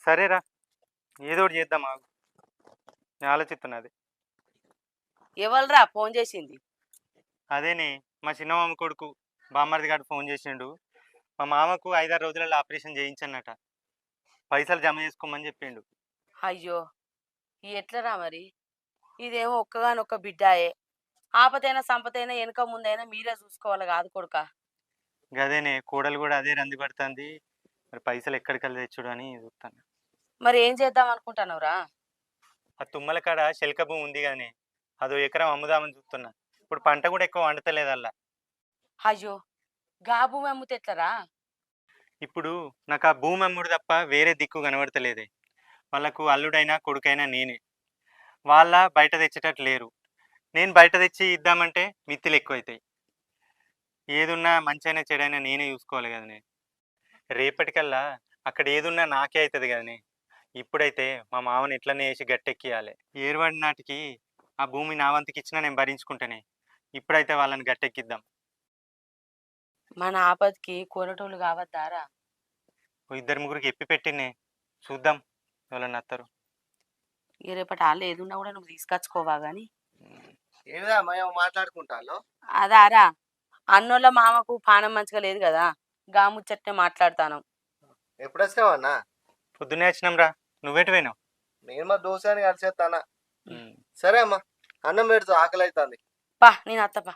సరేరా, ఏదో ఒకటి చేద్దాం ఆగు. నేను ఆలోచిస్తున్నది. ఎవరురా ఫోన్ చేసింది? అదేనే, మా చిన్నమామ కొడుకు బామ్మర్ది గారు ఫోన్ చేసిండు. మా మామకు 5-6 రోజులలో ఆపరేషన్ చేయించన్నట. పైసలు జమ చేసుకోమని చెప్పిండు. అయ్యో, ఈ ఎట్లరా మరి? ఇదేమో ఒక్కగానొక్క బిడ్డాయే. ఆపదైనా సంపదైనా వెనక ముందైనా మీరే చూసుకోవాలి కాదు కొడుక. గదేనే, కోడలు కూడా అదే రంది పడుతుంది. మరి పైసలు ఎక్కడికి తెచ్చుడు అని చూస్తాను. మరి ఏం చేద్దాం అనుకుంటున్నావురా? ఆ తుమ్మల కాడ శల్క భూమి ఉంది కానీ అదో ఎకరం అమ్ముదామని చూస్తున్నా. ఇప్పుడు పంట కూడా ఎక్కువ వండుతలేదు అలా. అయ్యో, గా భూమి అమ్ముతే ఎట్లరా? ఇప్పుడు నాకు ఆ భూమి అమ్ముడు తప్ప వేరే దిక్కు కనబడతలేదే. వాళ్ళకు అల్లుడైనా కొడుకైనా నేనే. వాళ్ళ బయట తెచ్చేటట్టు లేరు. నేను బయట తెచ్చి ఇద్దామంటే మిత్తులు ఎక్కువ అవుతాయి. ఏదున్నా మంచైనా చెడైనా నేనే చూసుకోవాలి కదనే. రేపటికల్లా అక్కడ ఏదున్నా నాకే అవుతుంది కదనే. ఇప్పుడైతే మా మామని ఎట్లనే వేసి గట్టెక్కియాలి. ఏర్వాడి నాటికి ఆ భూమి నా వంతుకి ఇచ్చినా నేను భరించుకుంటానే. ఇప్పుడైతే వాళ్ళని గట్టెక్కిద్దాం. మన ఆపదకి కొనటోళ్ళు కావద్దారా? ఓ 2-3 ఎప్పి పెట్టినే, చూద్దాం ఎవరన్నా వస్తారు. ఈ రేపటి వాళ్ళు ఏదున్నా కూడా నువ్వు తీసుకొచ్చుకోవా గాని. ఏమిదా మేము మాట్లాడుకుంటాలో? అదారా, అన్నోళ్ళ మామకు పానం మంచిగా లేదు కదా, గా ముచ్చట్నే మాట్లాడతాను. ఎప్పుడు వచ్చినావన్నా? పొద్దున్నే వచ్చినాం రా. నువ్వేటి పోయినావు? నేను మా దోశాన్ని కలిసేస్తానా. సరే అమ్మా, అన్నం పెడుతూ ఆకలి అవుతుంది. పా నేను అత్తపా.